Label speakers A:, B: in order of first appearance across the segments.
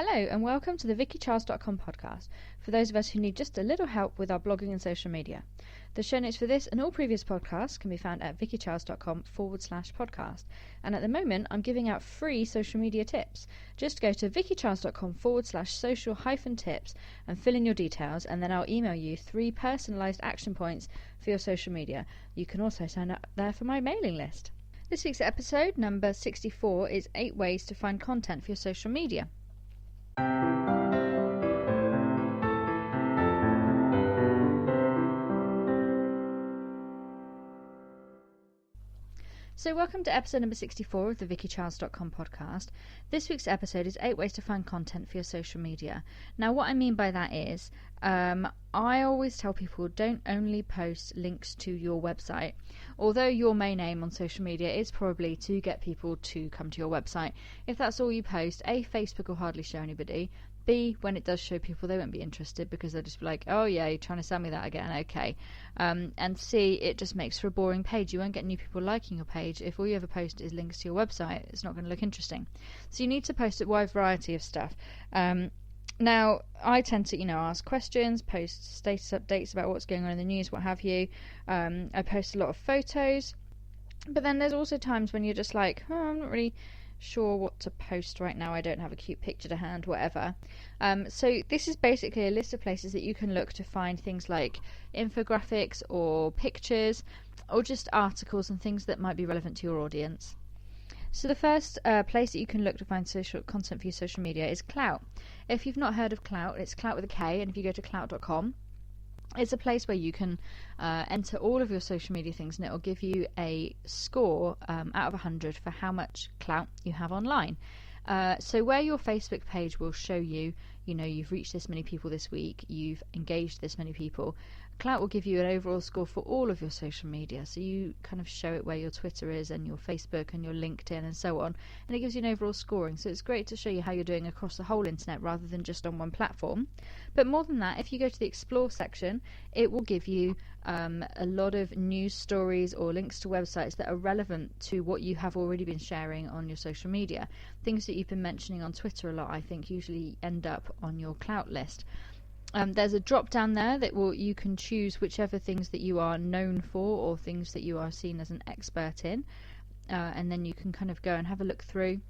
A: Hello and welcome to the VickyCharles.com podcast for those of us who need just a little help with our blogging and social media. The show notes for this and all previous podcasts can be found at VickyCharles.com/podcast. And at the moment I'm giving out free social media tips. Just go to VickyCharles.com/social-tips and fill in your details, and then I'll email you 3 personalised action points for your social media. You can also sign up there for my mailing list. This week's episode, number 64, is 8 ways to find content for your social media. So welcome to episode number 64 of the VickyCharles.com podcast. This week's episode is 8 ways to find content for your social media. Now what I mean by that is, I always tell people don't only post links to your website. Although your main aim on social media is probably to get people to come to your website, if that's all you post, A, Facebook will hardly show anybody. B, when it does show people, they won't be interested because they'll just be like, oh yeah, you're trying to sell me that again, okay. And C, it just makes for a boring page. You won't get new people liking your page. If all you ever post is links to your website, it's not going to look interesting. So you need to post a wide variety of stuff. Now, I tend to, ask questions, post status updates about what's going on in the news, what have you. I post a lot of photos. But then there's also times when you're just like, I'm not really sure what to post right now, I don't have a cute picture to hand, whatever. So this is basically a list of places that you can look to find things like infographics or pictures or just articles and things that might be relevant to your audience. So the first place that you can look to find social content for your social media is Clout. If you've not heard of Clout, it's Clout with a K, and if you go to clout.com, it's a place where you can enter all of your social media things, and it will give you a score out of 100 for how much clout you have online. So where your Facebook page will show you, you've reached this many people this week, you've engaged this many people, Clout will give you an overall score for all of your social media. So you kind of show it where your Twitter is and your Facebook and your LinkedIn and so on, and it gives you an overall scoring. So it's great to show you how you're doing across the whole internet rather than just on one platform. But more than that, if you go to the Explore section, it will give you a lot of news stories or links to websites that are relevant to what you have already been sharing on your social media. Things that you've been mentioning on Twitter a lot, I think, usually end up on your Clout list. There's a drop down there that you can choose whichever things that you are known for or things that you are seen as an expert in, and then you can kind of go and have a look through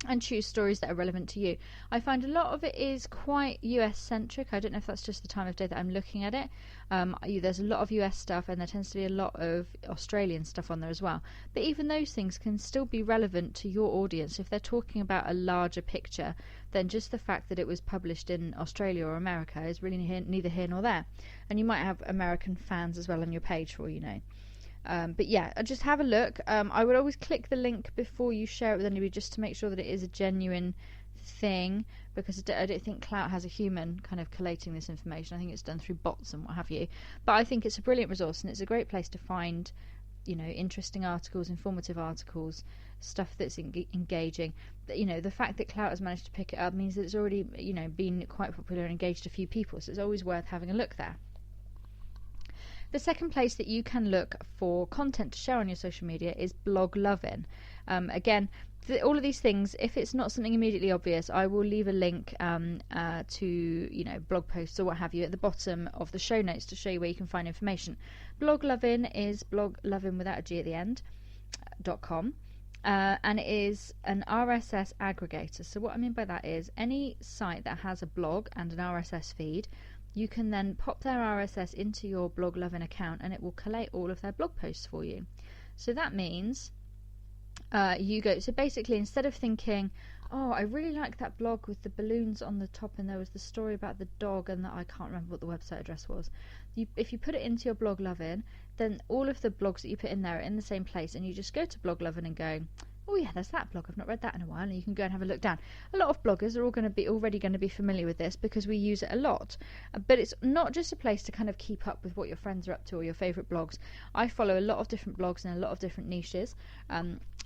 A: and choose stories that are relevant to you. I find a lot of it is quite US centric. I don't know if that's just the time of day that I'm looking at it. There's a lot of US stuff, and there tends to be a lot of Australian stuff on there as well. But even those things can still be relevant to your audience. If they're talking about a larger picture, then just the fact that it was published in Australia or America is really neither here nor there. And you might have American fans as well on your page, for all you know. But yeah, just have a look. I would always click the link before you share it with anybody, just to make sure that it is a genuine thing, because I don't think Clout has a human kind of collating this information. I think it's done through bots and what have you. But I think it's a brilliant resource, and it's a great place to find interesting articles, informative articles, stuff that's engaging. The fact that Clout has managed to pick it up means that it's already been quite popular and engaged a few people, so it's always worth having a look there. The second place that you can look for content to share on your social media is Blog Lovin'. Again, all of these things, if it's not something immediately obvious, I will leave a link to blog posts or what have you at the bottom of the show notes to show you where you can find information. Blog Lovin' is blog lovin' without a G at the end .com. And it is an RSS aggregator. So what I mean by that is any site that has a blog and an RSS feed, you can then pop their RSS into your Blog Lovin' account, and it will collate all of their blog posts for you. So that means so basically, instead of thinking, oh, I really like that blog with the balloons on the top and there was the story about the dog and that I can't remember what the website address was. If you put it into your Blog Lovin', then all of the blogs that you put in there are in the same place, and you just go to Blog Lovin' and go, oh yeah, there's that blog, I've not read that in a while, and you can go and have a look down. A lot of bloggers are already going to be familiar with this because we use it a lot. But it's not just a place to kind of keep up with what your friends are up to or your favourite blogs. I follow a lot of different blogs in a lot of different niches.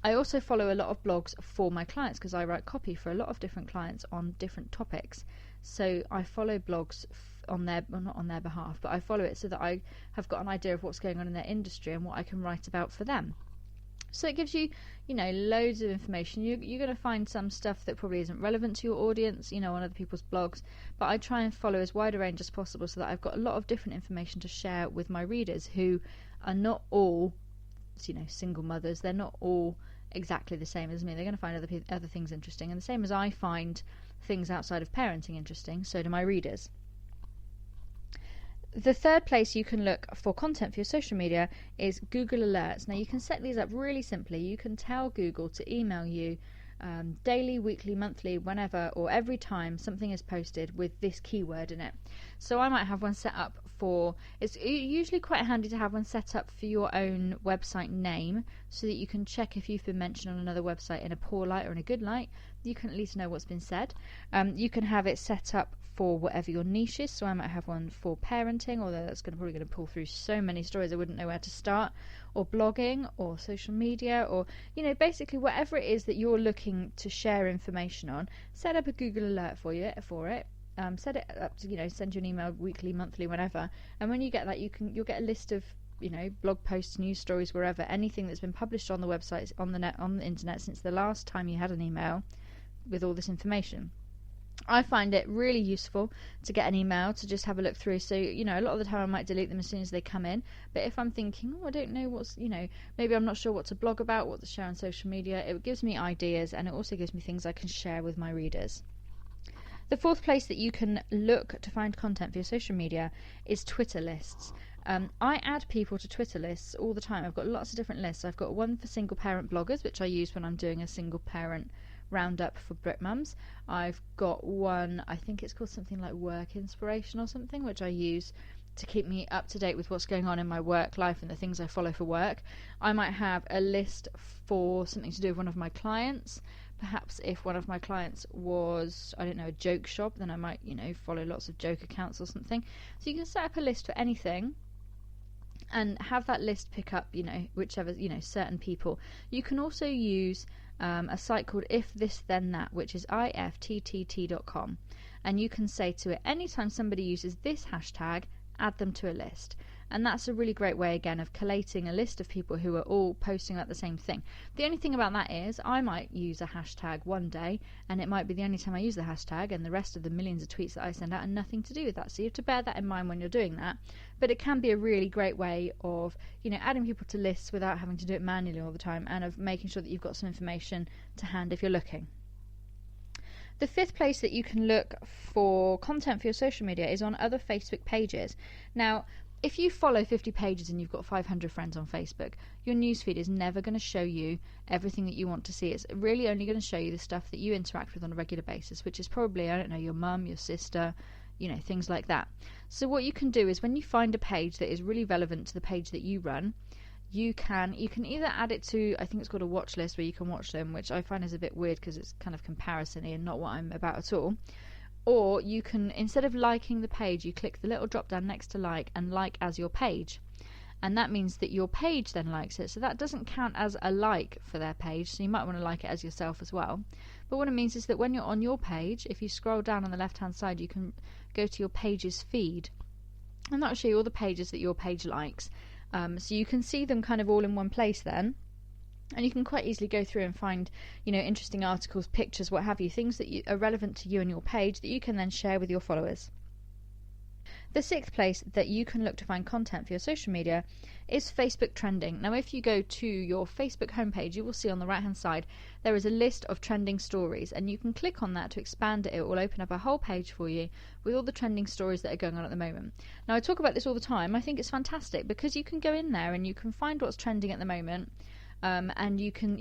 A: I also follow a lot of blogs for my clients because I write copy for a lot of different clients on different topics. So I follow blogs not on their behalf, but I follow it so that I have got an idea of what's going on in their industry and what I can write about for them. So it gives you, loads of information. You're going to find some stuff that probably isn't relevant to your audience, on other people's blogs. But I try and follow as wide a range as possible so that I've got a lot of different information to share with my readers, who are not all, single mothers. They're not all exactly the same as me. They're going to find other things interesting. And the same as I find things outside of parenting interesting, so do my readers. The third place you can look for content for your social media is Google Alerts. Now, you can set these up really simply. You can tell Google to email you daily, weekly, monthly, whenever, or every time something is posted with this keyword in it. So I might have one set up for, it's usually quite handy to have one set up for your own website name, so that you can check if you've been mentioned on another website in a poor light or in a good light. You can at least know what's been said. You can have it set up for whatever your niche is. So I might have one for parenting, although that's probably going to pull through so many stories I wouldn't know where to start, or blogging, or social media, or basically whatever it is that you're looking to share information on. Set up a Google alert for it. Set it up to send you an email weekly, monthly, whenever. And when you get that, you'll get a list of blog posts, news stories, wherever, anything that's been published on the website, on the internet since the last time you had an email with all this information. I find it really useful to get an email to just have a look through. So, a lot of the time I might delete them as soon as they come in. But if I'm thinking, I don't know what's, maybe I'm not sure what to blog about, what to share on social media, it gives me ideas, and it also gives me things I can share with my readers. The fourth place that you can look to find content for your social media is Twitter lists. I add people to Twitter lists all the time. I've got lots of different lists. I've got one for single parent bloggers, which I use when I'm doing a single parent roundup for Brit mums. I've got one, I think it's called something like Work Inspiration or something, which I use to keep me up to date with what's going on in my work life and the things I follow for work. I might have a list for something to do with one of my clients. Perhaps if one of my clients was, a joke shop, then I might, follow lots of joke accounts or something. So you can set up a list for anything and have that list pick up, whichever, certain people. You can also use a site called If This Then That, which is ifttt.com, and you can say to it, anytime somebody uses this hashtag, add them to a list. And that's a really great way, again, of collating a list of people who are all posting about the same thing. The only thing about that is I might use a hashtag one day, and it might be the only time I use the hashtag, and the rest of the millions of tweets that I send out are nothing to do with that. So you have to bear that in mind when you're doing that. But it can be a really great way of, adding people to lists without having to do it manually all the time, and of making sure that you've got some information to hand if you're looking. The fifth place that you can look for content for your social media is on other Facebook pages. Now, if you follow 50 pages and you've got 500 friends on Facebook, your newsfeed is never going to show you everything that you want to see. It's really only going to show you the stuff that you interact with on a regular basis, which is probably, your mum, your sister, things like that. So what you can do is when you find a page that is really relevant to the page that you run, you can either add it to, I think it's called a watch list, where you can watch them, which I find is a bit weird because it's kind of comparison-y and not what I'm about at all. Or you can, instead of liking the page, you click the little drop down next to like and like as your page. And that means that your page then likes it. So that doesn't count as a like for their page. So you might want to like it as yourself as well. But what it means is that when you're on your page, if you scroll down on the left hand side, you can go to your page's feed. And that will show you all the pages that your page likes. So you can see them kind of all in one place then. And you can quite easily go through and find, interesting articles, pictures, what have you, things that are relevant to you and your page that you can then share with your followers. The sixth place that you can look to find content for your social media is Facebook trending. Now, if you go to your Facebook homepage, you will see on the right hand side there is a list of trending stories, and you can click on that to expand it. It will open up a whole page for you with all the trending stories that are going on at the moment. Now, I talk about this all the time. I think it's fantastic because you can go in there and you can find what's trending at the moment. And you can,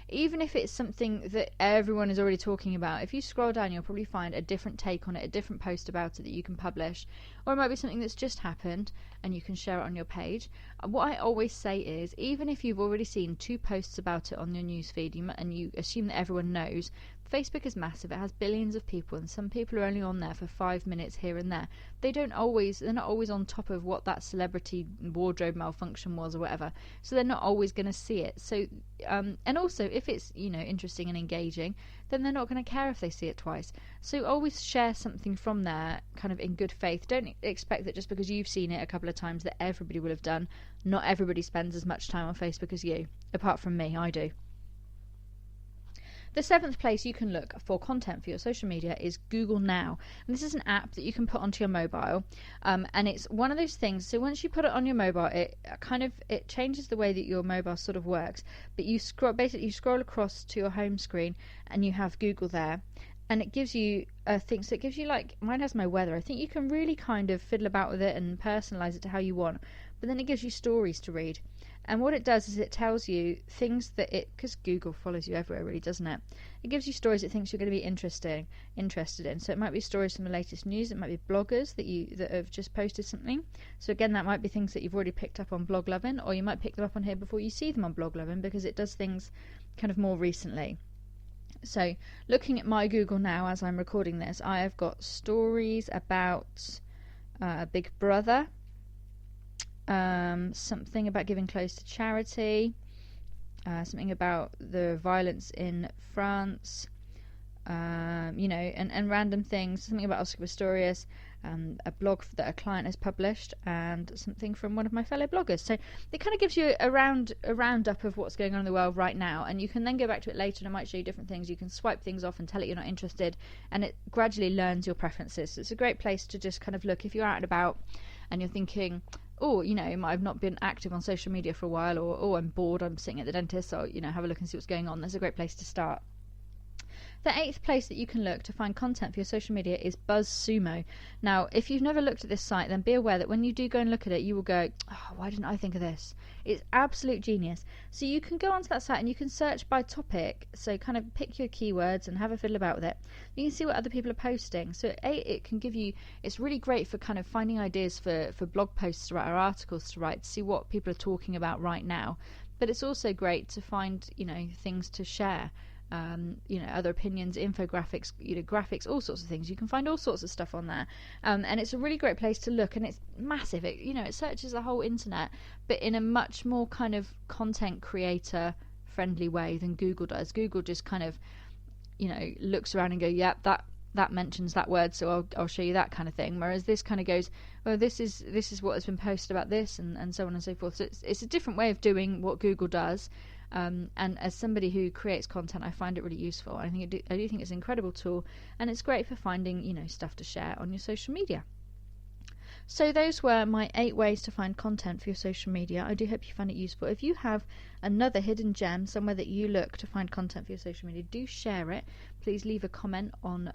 A: even if it's something that everyone is already talking about, if you scroll down, you'll probably find a different take on it, a different post about it that you can publish. Or it might be something that's just happened and you can share it on your page. What I always say is, even if you've already seen 2 posts about it on your newsfeed and you assume that everyone knows, Facebook is massive. It has billions of people, and some people are only on there for 5 minutes here and there. They're not always on top of what that celebrity wardrobe malfunction was or whatever. So they're not always going to see it. So, and also if it's, interesting and engaging, then they're not going to care if they see it twice. So always share something from there, kind of in good faith. Don't expect that just because you've seen it a couple of times that everybody will have done. Not everybody spends as much time on Facebook as you. Apart from me, I do. The 7th place you can look for content for your social media is Google Now. And this is an app that you can put onto your mobile. And it's one of those things. So once you put it on your mobile, it changes the way that your mobile sort of works. But you scroll across to your home screen and you have Google there. And it gives you things. So it gives you, like, mine has my weather. I think you can really kind of fiddle about with it and personalize it to how you want. But then it gives you stories to read. And what it does is it tells you things because Google follows you everywhere, really, doesn't it? It gives you stories it thinks you're going to be interested in. So it might be stories from the latest news. It might be bloggers that have just posted something. So again, that might be things that you've already picked up on Blog Lovin', or you might pick them up on here before you see them on Blog Lovin', because it does things kind of more recently. So looking at my Google Now as I'm recording this, I have got stories about Big Brother. Something about giving clothes to charity, something about the violence in France, and random things, something about Oscar Pistorius, a blog that a client has published, and something from one of my fellow bloggers. So it kind of gives you a roundup of what's going on in the world right now, and you can then go back to it later and it might show you different things. You can swipe things off and tell it you're not interested, and it gradually learns your preferences. So it's a great place to just kind of look if you're out and about and you're thinking, I've not been active on social media for a while, or I'm bored, I'm sitting at the dentist, so have a look and see what's going on. That's a great place to start. The 8th place that you can look to find content for your social media is BuzzSumo. Now, if you've never looked at this site, then be aware that when you do go and look at it, you will go, oh, why didn't I think of this? It's absolute genius. So you can go onto that site and you can search by topic. So kind of pick your keywords and have a fiddle about with it. You can see what other people are posting. So it can give you, it's really great for kind of finding ideas for blog posts to write or articles to write, to see what people are talking about right now. But it's also great to find, things to share. Other opinions, infographics, graphics, all sorts of things. You can find all sorts of stuff on there, and it's a really great place to look. And it's massive. It searches the whole internet, but in a much more kind of content creator friendly way than Google does. Google just kind of, looks around and go, yep, that mentions that word, so I'll show you that kind of thing. Whereas this kind of goes, well, this is what has been posted about this, and so on and so forth. So it's a different way of doing what Google does. And as somebody who creates content, I find it really useful. I do think it's an incredible tool, and it's great for finding stuff to share on your social media. So those were my 8 ways to find content for your social media. I do hope you found it useful. If you have another hidden gem somewhere that you look to find content for your social media, do share it. Please leave a comment on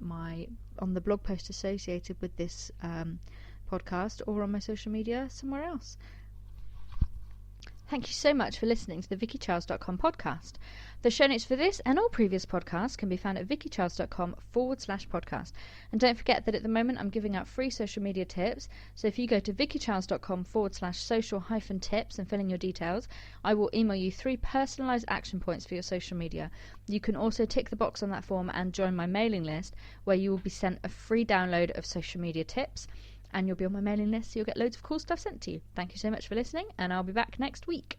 A: the blog post associated with this podcast, or on my social media somewhere else. Thank you so much for listening to the VickyCharles.com podcast. The show notes for this and all previous podcasts can be found at VickyCharles.com/podcast. And don't forget that at the moment I'm giving out free social media tips. So if you go to VickyCharles.com/social-tips and fill in your details, I will email you 3 personalised action points for your social media. You can also tick the box on that form and join my mailing list, where you will be sent a free download of social media tips. And you'll be on my mailing list, so you'll get loads of cool stuff sent to you. Thank you so much for listening, and I'll be back next week.